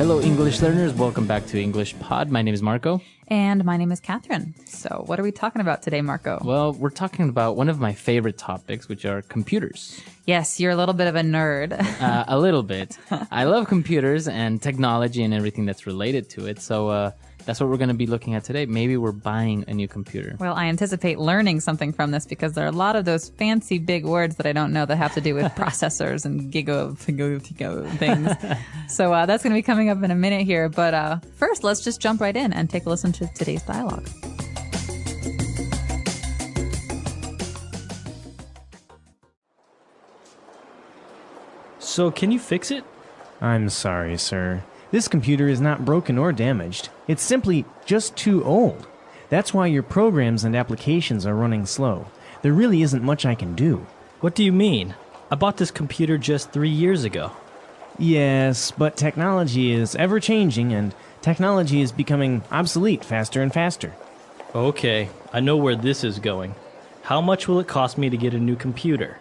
Hello, English learners. Welcome back to English Pod. My name is Marco. And my name is Catherine. So what are we talking about today, Marco? Well, we're talking about one of my favorite topics, which are computers. Yes, you're a little bit of a nerd. A little bit. I love computers and technology and everything that's related to it. So that's what we're going to be looking at today. Maybe we're buying a new computer. Well, I anticipate learning something from this because there are a lot of those fancy big words that I don't know that have to do with processors and giga things. So that's going to be coming up in a minute here. But first, let's just jump right in and take a listen to today's dialogue. So, can you fix it? I'm sorry, sir. This computer is not broken or damaged. It's simply just too old. That's why your programs and applications are running slow. There really isn't much I can do. What do you mean? I bought this computer just 3 years ago. Yes, but technology is ever-changing, and technology is becoming obsolete faster and faster. Okay, I know where this is going. How much will it cost me to get a new computer?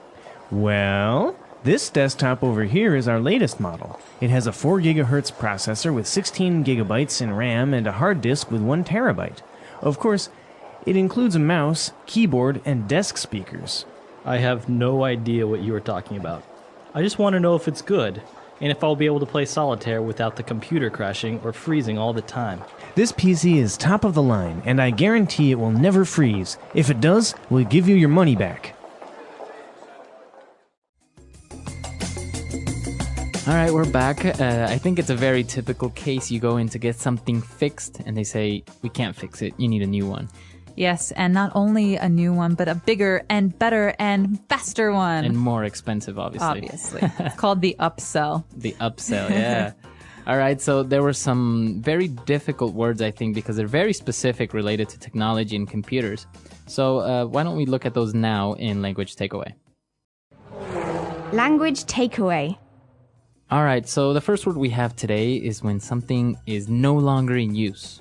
Well, this desktop over here is our latest model. It has a 4 gigahertz processor with 16 gigabytes in RAM and a hard disk with 1 terabyte. Of course, it includes a mouse, keyboard, and desk speakers. I have no idea what you are talking about. I just want to know if it's good, and if I'll be able to play solitaire without the computer crashing or freezing all the time. This PC is top of the line, and I guarantee it will never freeze. If it does, we'll give you your money back. All right, we're back. I think it's a very typical case. You go in to get something fixed, and they say, we can't fix it. You need a new one. Yes, and not only a new one, but a bigger and better and faster one. And more expensive, obviously. Obviously. It's called the upsell. The upsell, yeah. All right, so there were some very difficult words, I think, because they're very specific related to technology and computers. So why don't we look at those now in Language Takeaway? Language takeaway. All right, so the first word we have today is when something is no longer in use.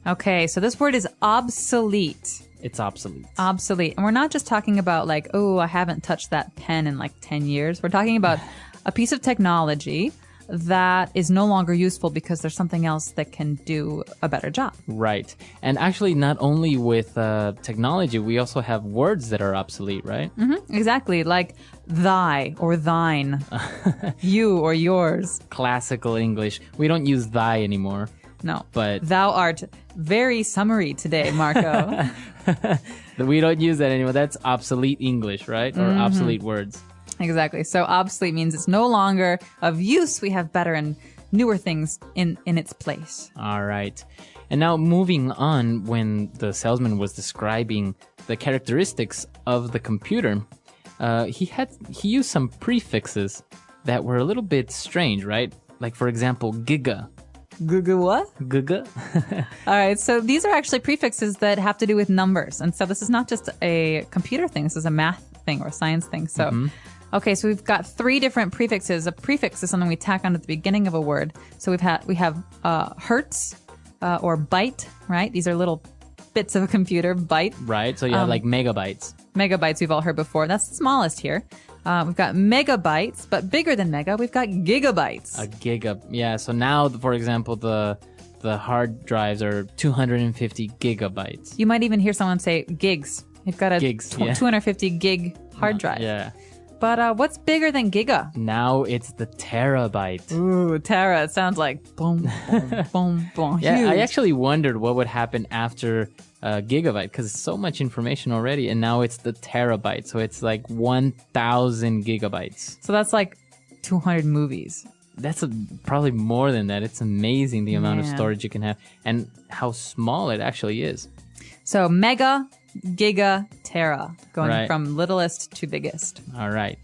Okay, so this word is obsolete. It's obsolete. Obsolete. And we're not just talking about like, oh, I haven't touched that pen in like 10 years. We're talking about a piece of technology that is no longer useful because there's something else that can do a better job. Right. And actually, not only with technology, we also have words that are obsolete, right? Mm-hmm, exactly. Like thy or thine, you or yours. Classical English. We don't use thy anymore. No. But thou art very summary today, Marco. We don't use that anymore. That's obsolete English, right? Or obsolete words. Exactly. So obsolete means it's no longer of use. We have better and newer things in its place. All right. And now moving on, when the salesman was describing the characteristics of the computer, he used some prefixes that were a little bit strange, right? Like, for example, giga. Giga what? Giga. All right. So these are actually prefixes that have to do with numbers. And so this is not just a computer thing. This is a math thing or a science thing. So, okay. So we've got 3 different prefixes. A prefix is something we tack on at the beginning of a word. So we have hertz or byte, right? These are little bits of a computer, byte. Right. So you have like megabytes. Megabytes we've all heard before. That's the smallest here. We've got megabytes, but bigger than mega, we've got gigabytes. A giga. Yeah. So now, for example, the hard drives are 250 gigabytes. You might even hear someone say gigs. You've got a Gigs, yeah. 250 gig hard drive. Yeah. But what's bigger than giga? Now it's the terabyte. Ooh, tera. It sounds like boom, boom, boom, boom. Yeah, Huge. I actually wondered what would happen after gigabyte, because it's so much information already, and now it's the terabyte. So it's like 1,000 gigabytes. So that's like 200 movies. That's probably more than that. It's amazing the amount of Yeah. storage you can have and how small it actually is. So mega, giga, tera, going Right. from littlest to biggest. All right.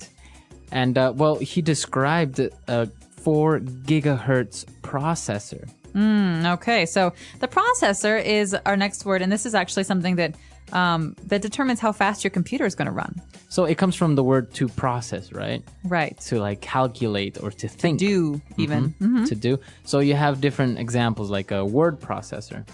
And, well, he described a 4 gigahertz processor. Okay, so the processor is our next word, and this is actually something that that determines how fast your computer is going to run. So it comes from the word to process, right? Right. To like calculate or to think. Do even. To do. So you have different examples like a word processor.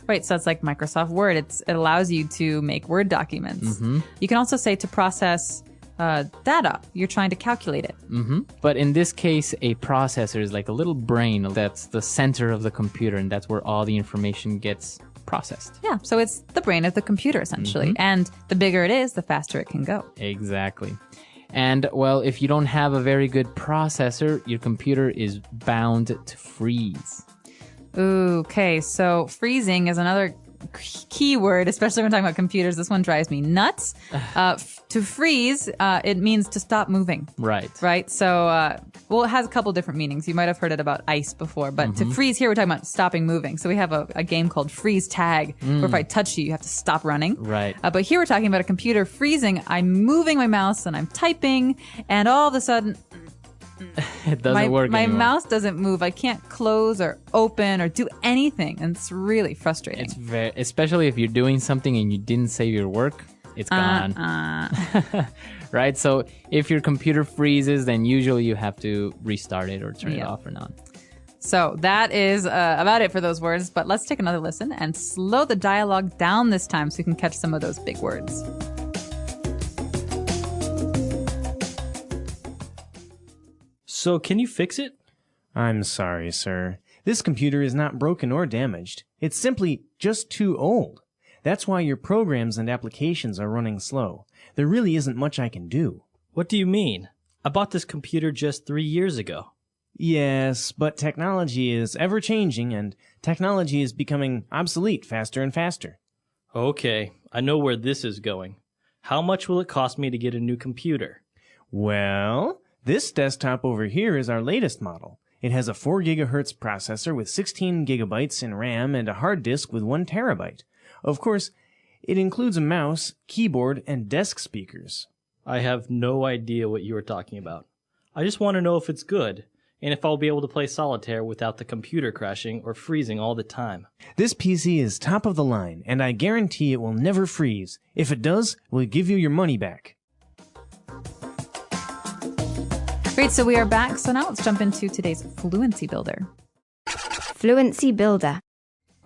Right, so it's like Microsoft Word. It allows you to make Word documents. You can also say to process data. You're trying to calculate it. But in this case, a processor is like a little brain that's the center of the computer, and that's where all the information gets processed. Yeah, so it's the brain of the computer, essentially. And the bigger it is, the faster it can go. Exactly. And, well, if you don't have a very good processor, your computer is bound to freeze. Ooh, okay, so freezing is another key word, especially when we're talking about computers. This one drives me nuts. To freeze, it means to stop moving. Right. Right? So, well, it has a couple different meanings. You might have heard it about ice before, but to freeze here, we're talking about stopping moving. So we have a game called freeze tag, where if I touch you, you have to stop running. Right. But here we're talking about a computer freezing. I'm moving my mouse and I'm typing, and all of a sudden, It doesn't work my anymore. mouse doesn't move. I can't close or open or do anything, and it's really frustrating. It's very, especially if you're doing something and you didn't save your work, it's gone. Right? So if your computer freezes, then usually you have to restart it or turn it off or on. So that is about it for those words, but let's take another listen and slow the dialogue down this time so you can catch some of those big words. So, can you fix it? I'm sorry, sir. This computer is not broken or damaged. It's simply just too old. That's why your programs and applications are running slow. There really isn't much I can do. What do you mean? I bought this computer just 3 years ago. Yes, but technology is ever-changing, and technology is becoming obsolete faster and faster. Okay, I know where this is going. How much will it cost me to get a new computer? Well, this desktop over here is our latest model. It has a 4 gigahertz processor with 16 gigabytes in RAM and a hard disk with 1 terabyte. Of course, it includes a mouse, keyboard, and desk speakers. I have no idea what you are talking about. I just want to know if it's good, and if I'll be able to play solitaire without the computer crashing or freezing all the time. This PC is top of the line, and I guarantee it will never freeze. If it does, we'll give you your money back. Great, so we are back. So now let's jump into today's Fluency Builder. Fluency Builder.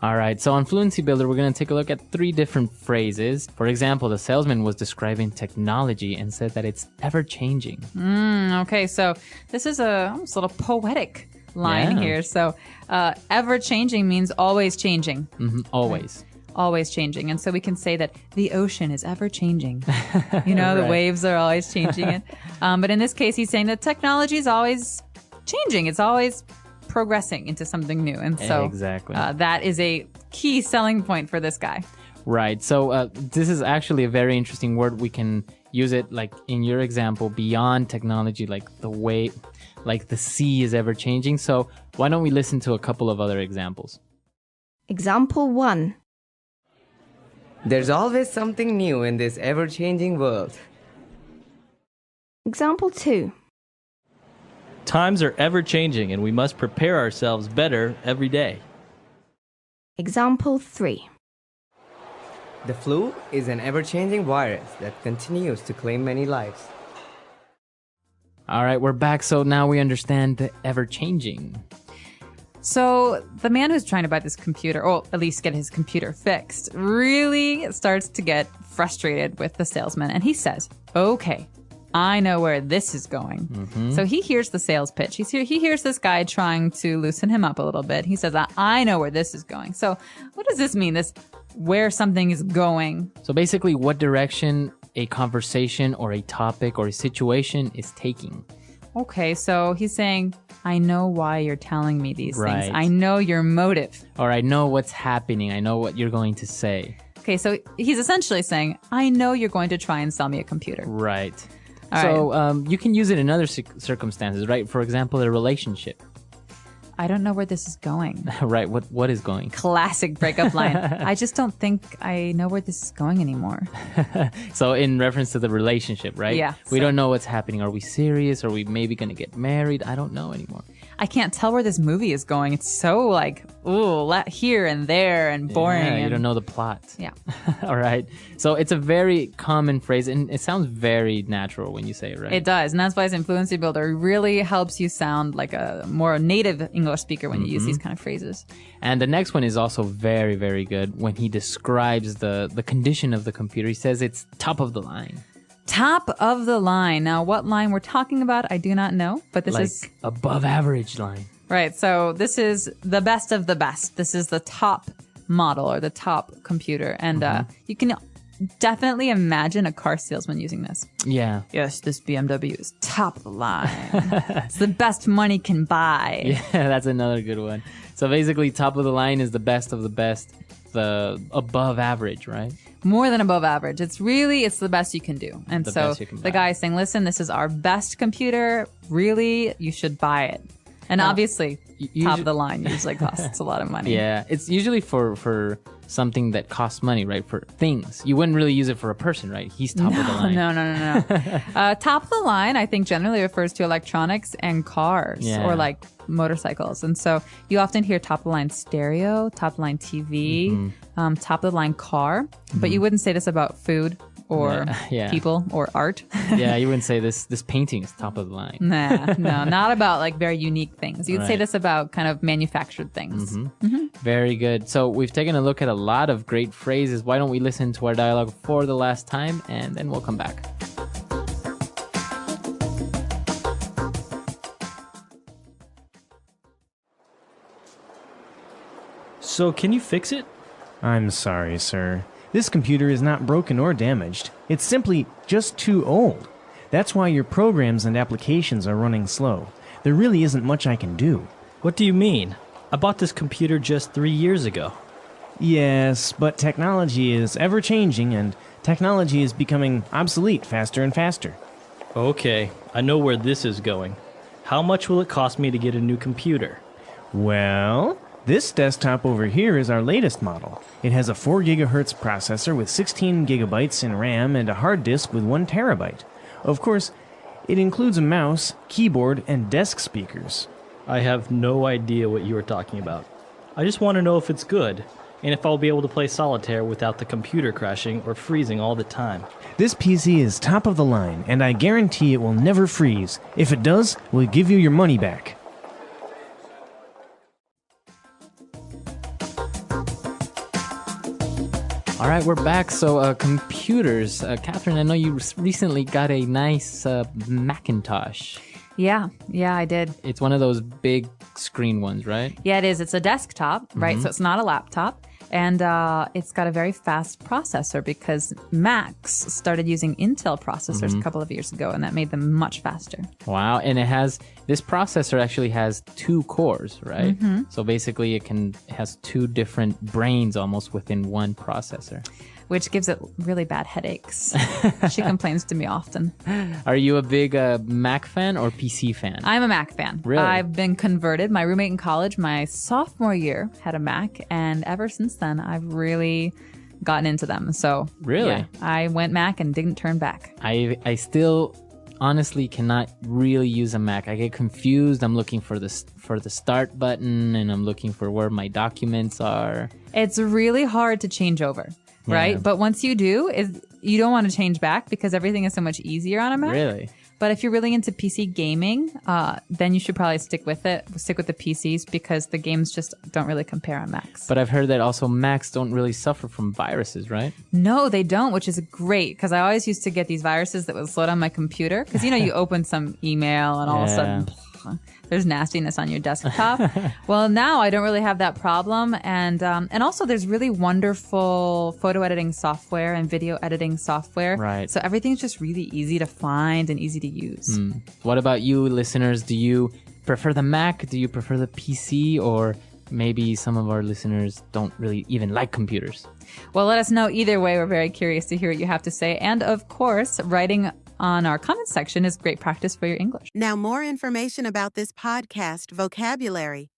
All right, so on Fluency Builder, we're going to take a look at 3 different phrases. For example, the salesman was describing technology and said that it's ever-changing. Okay, so this is almost a little poetic line Yeah. here. So ever-changing means always changing. Always. Always changing. And so we can say that the ocean is ever changing. You know, the Right. waves are always changing it. But in this case, he's saying that technology is always changing. It's always progressing into something new. And so Exactly. that is a key selling point for this guy. Right. So this is actually a very interesting word. We can use it like in your example, beyond technology, like the way, like the sea is ever changing. So why don't we listen to a couple of other examples? Example 1. There's always something new in this ever-changing world. Example 2. Times are ever changing, and we must prepare ourselves better every day. Example 3. The flu is an ever-changing virus that continues to claim many lives. All right, we're back. So now we understand the ever-changing. So the man who's trying to buy this computer, or at least get his computer fixed, really starts to get frustrated with the salesman. And he says, okay, I know where this is going. So he hears the sales pitch. He hears this guy trying to loosen him up a little bit. He says, I know where this is going. So what does this mean, this where something is going? So basically, what direction a conversation or a topic or a situation is taking. Okay, so he's saying, I know why you're telling me these Right. things. I know your motive. Or I know what's happening. I know what you're going to say. Okay, so he's essentially saying, I know you're going to try and sell me a computer. Right. All So you can use it in other circumstances, right? For example, a relationship. I don't know where this is going. Right. What is going? Classic breakup line. I just don't think I know where this is going anymore. So in reference to the relationship, right? Yeah, We so- don't know what's happening. Are we serious? Are we maybe going to get married? I don't know anymore. I can't tell where this movie is going. It's so like, ooh, here and there and boring. Yeah, you and- don't know the plot. Yeah. All right. So it's a very common phrase, and it sounds very natural when you say it, right? It does. And that's why it's Fluency Builder. It really helps you sound like a more native English speaker when you use these kind of phrases. And the next one is also very, very good when he describes the condition of the computer. He says it's top of the line. Top of the line. Now, what line we're talking about, I do not know, but this Like is above average line. right. So this is the best of the best. This is the top model or the top computer. And you can definitely imagine a car salesman using this. Yeah. Yes, this BMW is top of the line. It's the best money can buy. Yeah, that's another good one. So basically, top of the line is the best of the best, the above average, right? More than above average. It's the best you can do. And The so best you can the buy. guy is saying, listen, this is our best computer. Really, you should buy it. And obviously, top of the line usually costs a lot of money. Yeah, it's usually for something that costs money, right? For things. You wouldn't really use it for a person, right? He's top of the line. No. Top of the line, I think, generally refers to electronics and cars Yeah. or like motorcycles. And so you often hear top of the line stereo, top of the line TV, top of the line car. But you wouldn't say this about food or Yeah. people or art. Yeah, you wouldn't say this painting is top of the line. Nah, no, not about like very unique things. You'd say Right. this about kind of manufactured things. Very good. So we've taken a look at a lot of great phrases. Why don't we listen to our dialogue for the last time, and then we'll come back. So, can you fix it? I'm sorry, sir. This computer is not broken or damaged. It's simply just too old. That's why your programs and applications are running slow. There really isn't much I can do. What do you mean? I bought this computer just 3 years ago. Yes, but technology is ever changing and technology is becoming obsolete faster and faster. Okay, I know where this is going. How much will it cost me to get a new computer? Well, this desktop over here is our latest model. It has a 4 gigahertz processor with 16 gigabytes in RAM and a hard disk with 1 terabyte. Of course, it includes a mouse, keyboard, and desk speakers. I have no idea what you are talking about. I just want to know if it's good, and if I'll be able to play solitaire without the computer crashing or freezing all the time. This PC is top of the line, and I guarantee it will never freeze. If it does, we'll give you your money back. All right, we're back. So computers. Catherine, I know you recently got a nice Macintosh. Yeah, I did. It's one of those big screen ones, right? Yeah, it is. It's a desktop, right? So it's not a laptop. And it's got a very fast processor because Macs started using Intel processors a couple of years ago, and that made them much faster. Wow, and this processor actually has 2 cores, right? So basically it has 2 different brains almost within one processor. Which gives it really bad headaches. She complains to me often. Are you a big Mac fan or PC fan? I'm a Mac fan. Really? I've been converted. My roommate in college, my sophomore year, had a Mac, and ever since then, I've really gotten into them. So, Really? yeah, I went Mac and didn't turn back. I still honestly cannot really use a Mac. I get confused. I'm looking for the start button, and I'm looking for where my documents are. It's really hard to change over. Right? Yeah. But once you do, you don't want to change back because everything is so much easier on a Mac. Really? But if you're really into PC gaming, then you should probably stick with the PCs because the games just don't really compare on Macs. But I've heard that also Macs don't really suffer from viruses, right? No, they don't, which is great because I always used to get these viruses that would slow down my computer because, you open some email and all of a sudden there's nastiness on your desktop. Well, now I don't really have that problem. And also there's really wonderful photo editing software and video editing software. Right. So everything's just really easy to find and easy to use. What about you, listeners? Do you prefer the Mac? Do you prefer the PC? Or maybe some of our listeners don't really even like computers? Well, let us know either way. We're very curious to hear what you have to say. And of course, writing on our comments section is great practice for your English. Now, more information about this podcast vocabulary.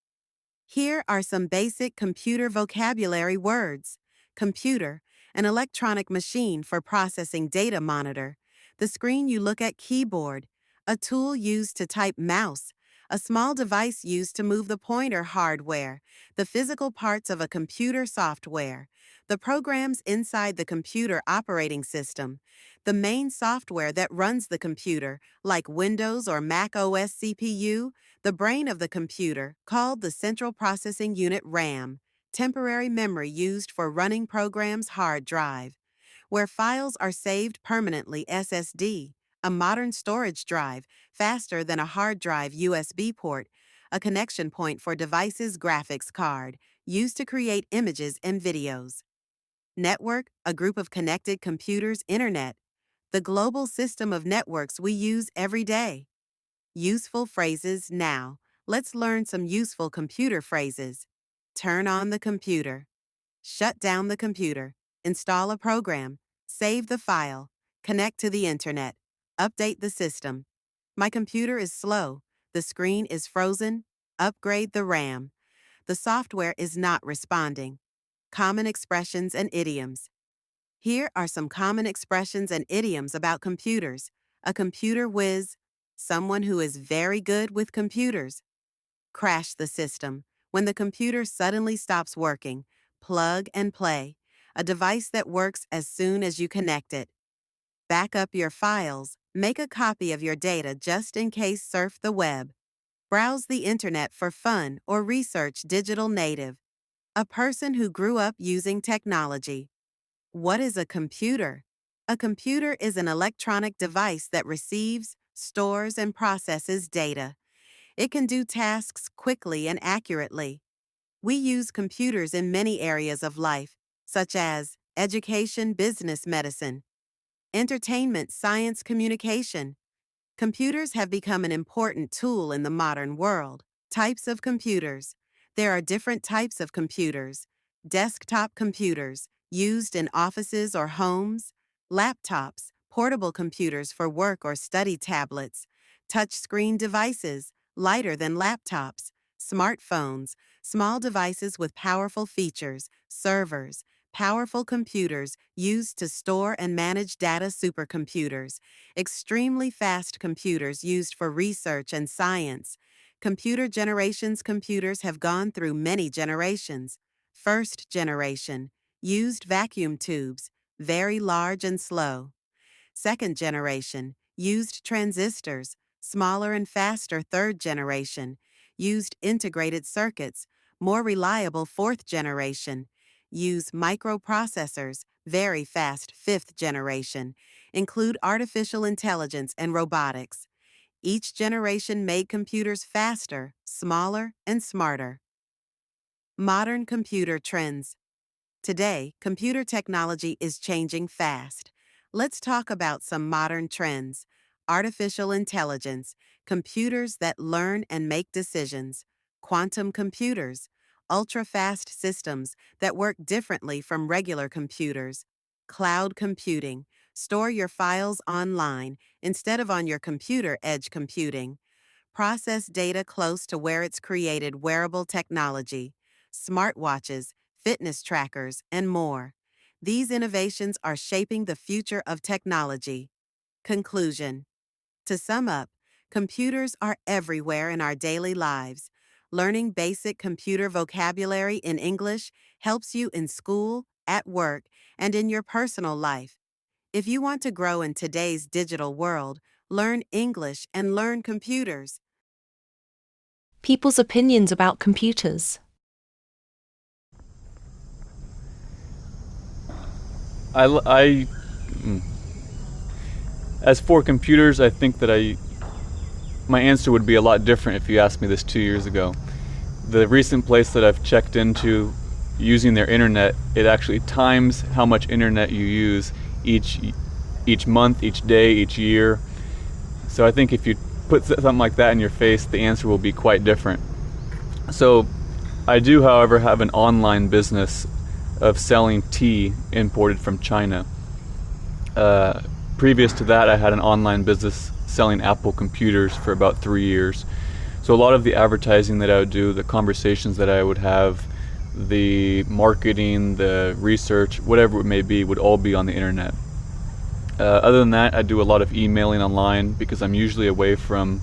Here are some basic computer vocabulary words. Computer, an electronic machine for processing data monitor. The screen you look at, keyboard. A tool used to type, mouse. A small device used to move the pointer, hardware. The physical parts of a computer, software. The programs inside the computer operating system. The main software that runs the computer, like Windows or Mac OS CPU, the brain of the computer, called the Central Processing Unit RAM, temporary memory used for running programs, hard drive. where files are saved permanently SSD, a modern storage drive faster than a hard drive USB port, a connection point for device's graphics card, used to create images and videos. Network, a group of connected computers, internet, the global system of networks we use every day. Useful phrases now. Let's learn some useful computer phrases. Turn on the computer. Shut down the computer. Install a program. Save the file. Connect to the internet. Update the system. My computer is slow. The screen is frozen. Upgrade the RAM. The software is not responding. Common expressions and idioms. Here are some common expressions and idioms about computers. A computer whiz, someone who is very good with computers. Crash the system, when the computer suddenly stops working. Plug and play, a device that works as soon as you connect it. Back up your files, make a copy of your data just in case. Surf the web. Browse the internet for fun or research. Digital native, a person who grew up using technology. What is a computer? A computer is an electronic device that receives, stores, and processes data. It can do tasks quickly and accurately. We use computers in many areas of life, such as education, business, medicine, entertainment, science, communication. Computers have become an important tool in the modern world. Types of computers. There are different types of computers. Desktop computers, used in offices or homes. Laptops, portable computers for work or study. Tablets, touchscreen devices, lighter than laptops. Smartphones, small devices with powerful features. Servers, powerful computers used to store and manage data. Supercomputers, extremely fast computers used for research and science. Computer generations. Computers have gone through many generations. First generation, used vacuum tubes, very large and slow. Second generation, used transistors, smaller and faster. Third generation, used integrated circuits, more reliable. Fourth generation, use microprocessors, very fast. Fifth generation, include artificial intelligence and robotics. Each generation made computers faster, smaller, and smarter. Modern computer trends. Today, computer technology is changing fast. Let's talk about some modern trends. Artificial intelligence, computers that learn and make decisions. Quantum computers, ultra-fast systems that work differently from regular computers. Cloud computing, store your files online instead of on your computer. Edge computing, process data close to where it's created. Wearable technology, smartwatches, fitness trackers, and more. These innovations are shaping the future of technology. Conclusion. To sum up, computers are everywhere in our daily lives. Learning basic computer vocabulary in English helps you in school, at work, and in your personal life. If you want to grow in today's digital world, learn English and learn computers. People's opinions about computers. As for computers, I think that my answer would be a lot different if you asked me this 2 years ago. The recent place that I've checked into using their internet, it actually times how much internet you use each month, each day, each year. So I think if you put something like that in your face, the answer will be quite different. So I do, however, have an online business of selling tea imported from China. Previous to that, I had an online business selling Apple computers for about 3 years. So a lot of the advertising that I would do, the conversations that I would have, the marketing, the research, whatever it may be, would all be on the internet. Other than that, I do a lot of emailing online because I'm usually away from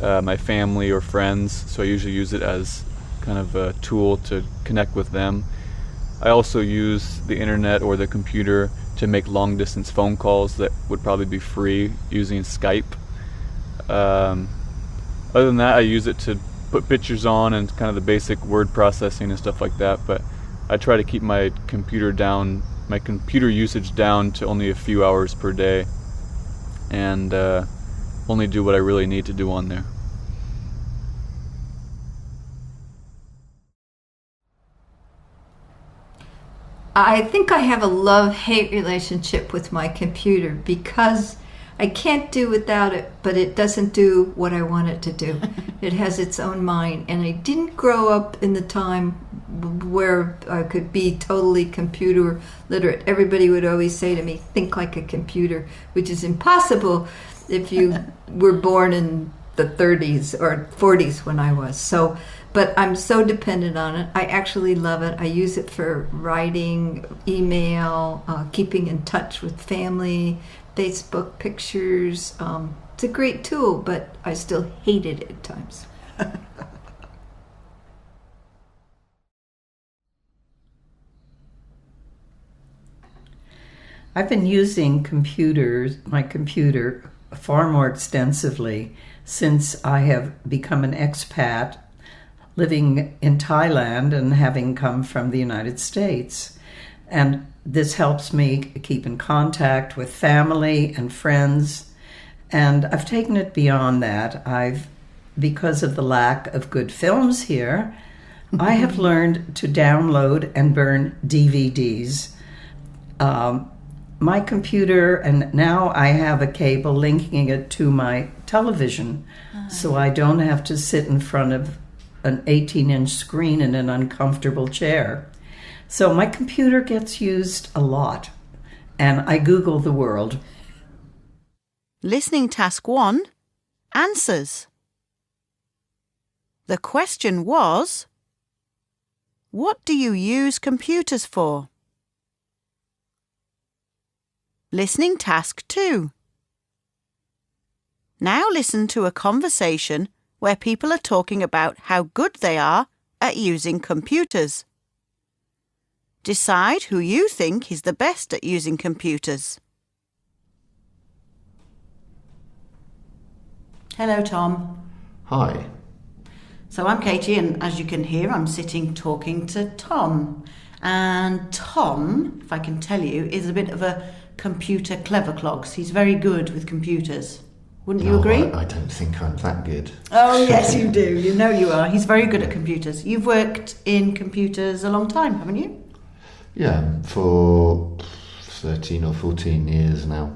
my family or friends, so I usually use it as kind of a tool to connect with them. I also use the internet or the computer to make long distance phone calls that would probably be free using Skype. Other than that, I use it to put pictures on and kind of the basic word processing and stuff like that, but I try to keep my computer down my computer usage down to only a few hours per day, and only do what I really need to do on there. I think I have a love-hate relationship with my computer because I can't do without it, but it doesn't do what I want it to do. It has its own mind, and I didn't grow up in the time where I could be totally computer literate. Everybody would always say to me, think like a computer, which is impossible if you were born in the 30s or 40s when I was. So, but I'm so dependent on it. I actually love it. I use it for writing, email, keeping in touch with family, Facebook pictures. It's a great tool, but I still hate it at times. I've been using my computer, far more extensively since I have become an expat living in Thailand and having come from the United States. And this helps me keep in contact with family and friends. And I've taken it beyond that. Because of the lack of good films here, I have learned to download and burn DVDs. My computer, and now I have a cable linking it to my television, so I don't have to sit in front of an 18-inch screen in an uncomfortable chair. So my computer gets used a lot, and I Google the world. Listening task 1. Answers. The question was, what do you use computers for? Listening task 2. Now listen to a conversation where people are talking about how good they are at using computers. Decide who you think is the best at using computers. Hello, Tom. Hi. So I'm Katie, and as you can hear, I'm sitting talking to Tom. And Tom, if I can tell you, is a bit of a computer clever clogs. He's very good with computers. Wouldn't you agree? I don't think I'm that good. Oh, yes, you do. You know you are. He's very good at computers. You've worked in computers a long time, haven't you? Yeah, for 13 or 14 years now,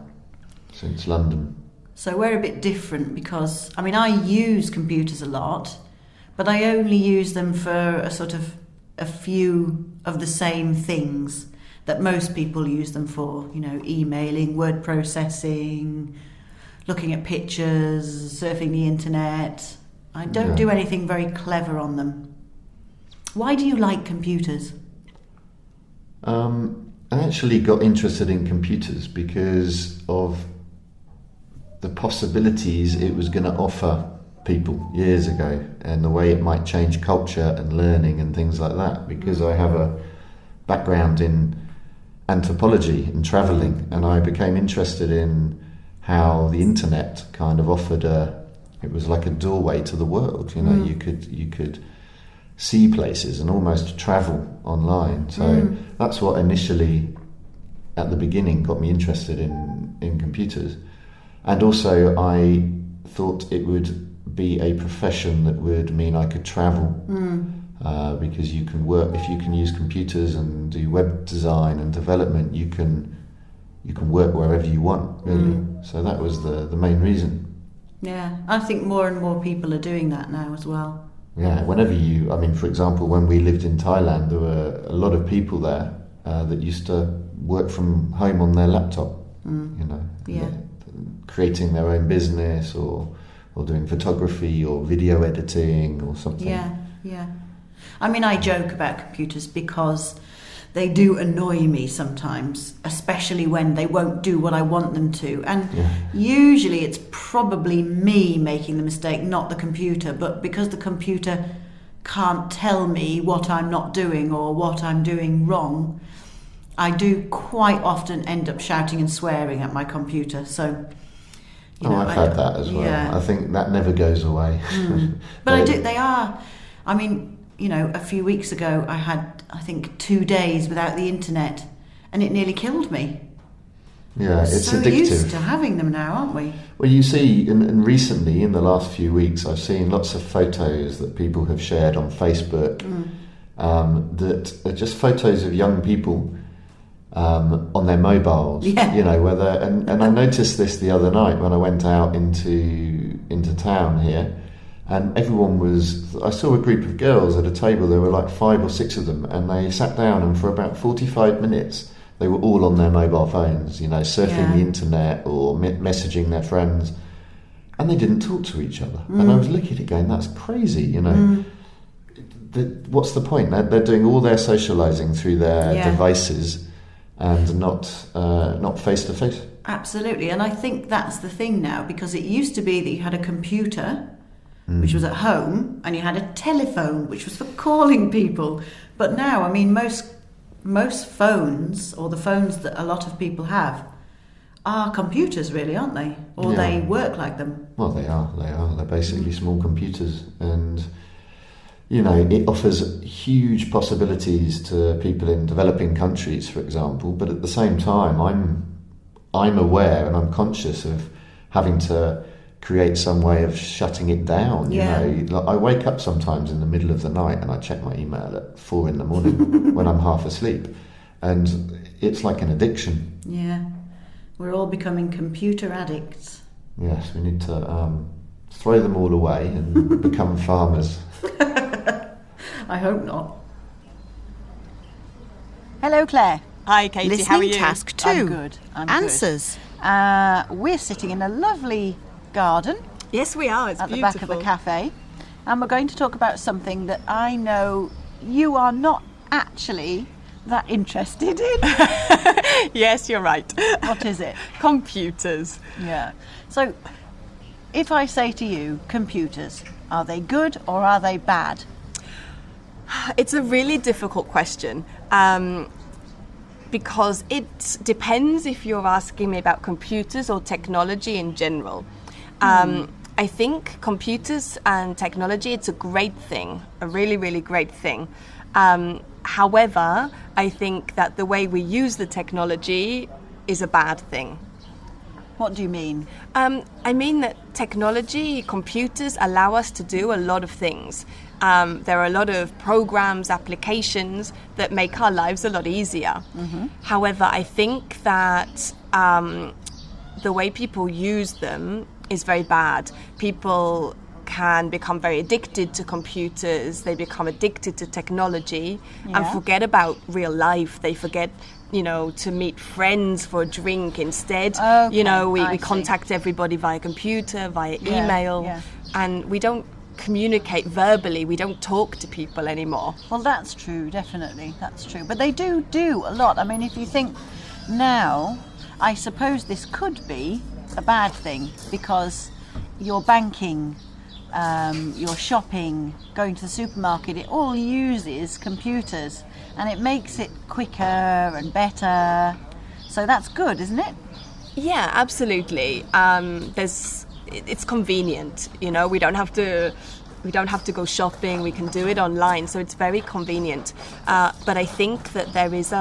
since London. So we're a bit different because, I use computers a lot, but I only use them for a few of the same things that most people use them for, emailing, word processing, looking at pictures, surfing the internet. I don't do anything very clever on them. Why do you like computers? I actually got interested in computers because of the possibilities it was going to offer people years ago and the way it might change culture and learning and things like that, because I have a background in anthropology and travelling, and I became interested in how the internet kind of offered it was like a doorway to the world. You could see places and almost travel online. So that's what initially at the beginning got me interested in computers. And also I thought it would be a profession that would mean I could travel, because you can work, if you can use computers and do web design and development, you can work wherever you want, really. So that was the main reason. Yeah, I think more and more people are doing that now as well. Yeah, whenever for example, when we lived in Thailand, there were a lot of people there that used to work from home on their laptop, creating their own business or doing photography or video editing or something. Yeah. I joke about computers because they do annoy me sometimes, especially when they won't do what I want them to. And usually it's probably me making the mistake, not the computer. But because the computer can't tell me what I'm not doing or what I'm doing wrong, I do quite often end up shouting and swearing at my computer. So, I've had that as well. Yeah. I think that never goes away. But they are. A few weeks ago I had, I think, 2 days without the internet, and it nearly killed me. Yeah, it's so addictive. Used to having them now, aren't we? Well, you see, and recently, in the last few weeks, I've seen lots of photos that people have shared on Facebook that are just photos of young people on their mobiles. Yeah. You know, whether and I noticed this the other night when I went out into town here, and everyone was. I saw a group of girls at a table. There were like 5 or 6 of them, and they sat down, and for about 45 minutes. They were all on their mobile phones, you know, surfing the internet or messaging their friends, and they didn't talk to each other. And I was looking at it going, that's crazy, you know. What's the point? They're doing all their socialising through their devices and not face to face. Absolutely, and I think that's the thing now, because it used to be that you had a computer, which was at home, and you had a telephone, which was for calling people. But now, I mean, most phones, or the phones that a lot of people have, are computers, really, aren't they? Or they work like them. Well, they are. They're basically small computers, and you know, it offers huge possibilities to people in developing countries, for example. But at the same time, I'm aware and I'm conscious of having to create some way of shutting it down. You know, like I wake up sometimes in the middle of the night and I check my email at 4 a.m. when I'm half asleep, and it's like an addiction. Yeah, we're all becoming computer addicts. Yes, we need to throw them all away and become farmers. I hope not. Hello, Claire. Hi, Katie. Listening how are you? task 2. I'm good. Answers. We're sitting in a lovely garden. Yes, we are. It's at beautiful. the back of a cafe, and we're going to talk about something that I know you are not actually that interested in. Yes, you're right. What is it? Computers. Yeah. So, if I say to you, computers, are they good or are they bad? It's a really difficult question. Because it depends if you're asking me about computers or technology in general. I think computers and technology, it's a great thing, a really, really great thing. However, I think that the way we use the technology is a bad thing. What do you mean? I mean that technology, computers allow us to do a lot of things. There are a lot of programs, applications that make our lives a lot easier. Mm-hmm. However, I think that the way people use them is very bad. People can become very addicted to computers. They become addicted to technology and forget about real life. They forget, you know, to meet friends for a drink instead. Okay, you know, we contact everybody via computer, via email, and we don't communicate verbally. We don't talk to people anymore. Well, that's true, definitely. That's true. But they do a lot. I mean, if you think now, I suppose this could be a bad thing, because your banking, your shopping, going to the supermarket, it all uses computers, and it makes it quicker and better. So that's good, isn't it? Yeah, absolutely. It's convenient, you know. We don't have to go shopping. We can do it online, so it's very convenient. But I think that there's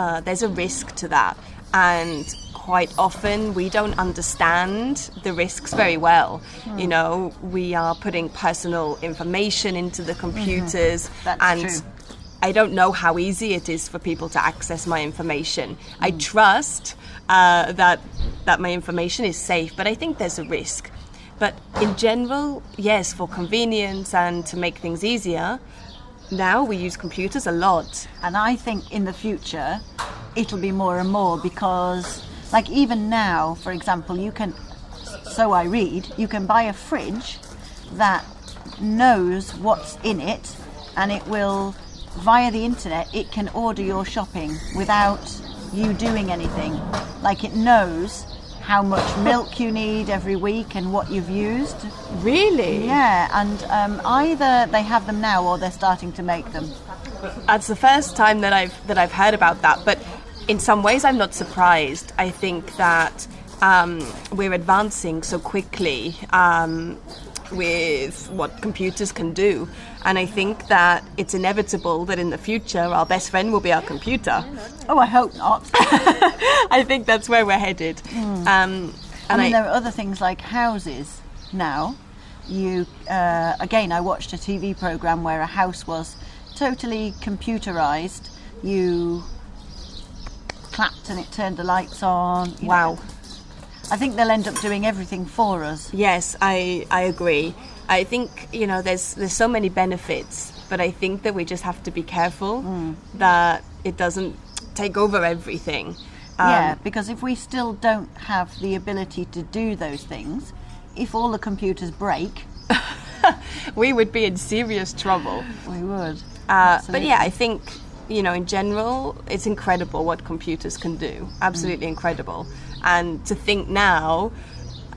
a risk to that, and quite often we don't understand the risks very well. You know, we are putting personal information into the computers, That's true. I don't know how easy it is for people to access my information. I trust that my information is safe, but I think there's a risk. But in general, yes, for convenience and to make things easier, now we use computers a lot. And I think in the future, it'll be more and more, because, like, even now, for example, you can buy a fridge that knows what's in it, and it will, via the internet, it can order your shopping without you doing anything. Like, it knows how much milk you need every week and what you've used. Really? Yeah, and either they have them now or they're starting to make them. That's the first time that I've heard about that, but in some ways I'm not surprised. I think that we're advancing so quickly. with what computers can do. And I think that it's inevitable that in the future our best friend will be our computer. Oh, I hope not. I think that's where we're headed. I mean, there are other things like houses now. You again, I watched a TV program where a house was totally computerized. You clapped and it turned the lights on. Wow. I think they'll end up doing everything for us. Yes, I agree. I think, there's so many benefits, but I think that we just have to be careful that it doesn't take over everything. Yeah, because if we still don't have the ability to do those things, if all the computers break, we would be in serious trouble. We would. But yeah, I think, in general, it's incredible what computers can do. Absolutely incredible. And to think now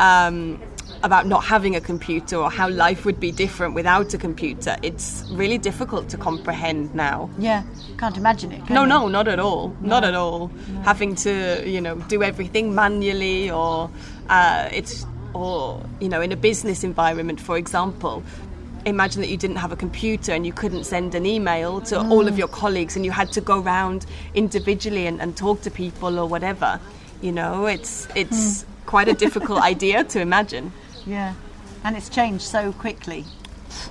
about not having a computer or how life would be different without a computer, it's really difficult to comprehend now. Yeah, can't imagine it. No, not at all. No. Not at all. No. Having to, do everything manually or in a business environment, for example. Imagine that you didn't have a computer and you couldn't send an email to all of your colleagues and you had to go around individually and talk to people or whatever. It's quite a difficult idea to imagine. Yeah, and it's changed so quickly.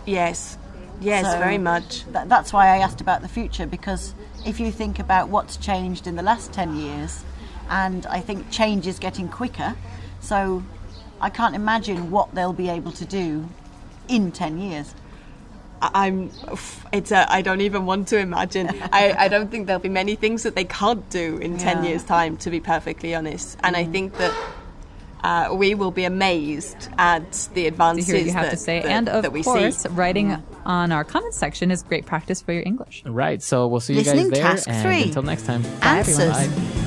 Yes, so very much. That's why I asked about the future, because if you think about what's changed in the last 10 years, and I think change is getting quicker, so I can't imagine what they'll be able to do in 10 years. I don't even want to imagine. I don't think there'll be many things that they can't do in 10 years' time, to be perfectly honest. And I think that we will be amazed at the advances to hear what you have to say. And of course, writing on our comments section is great practice for your English. Right. So we'll see you guys there. And until next time. Bye, everyone. Bye.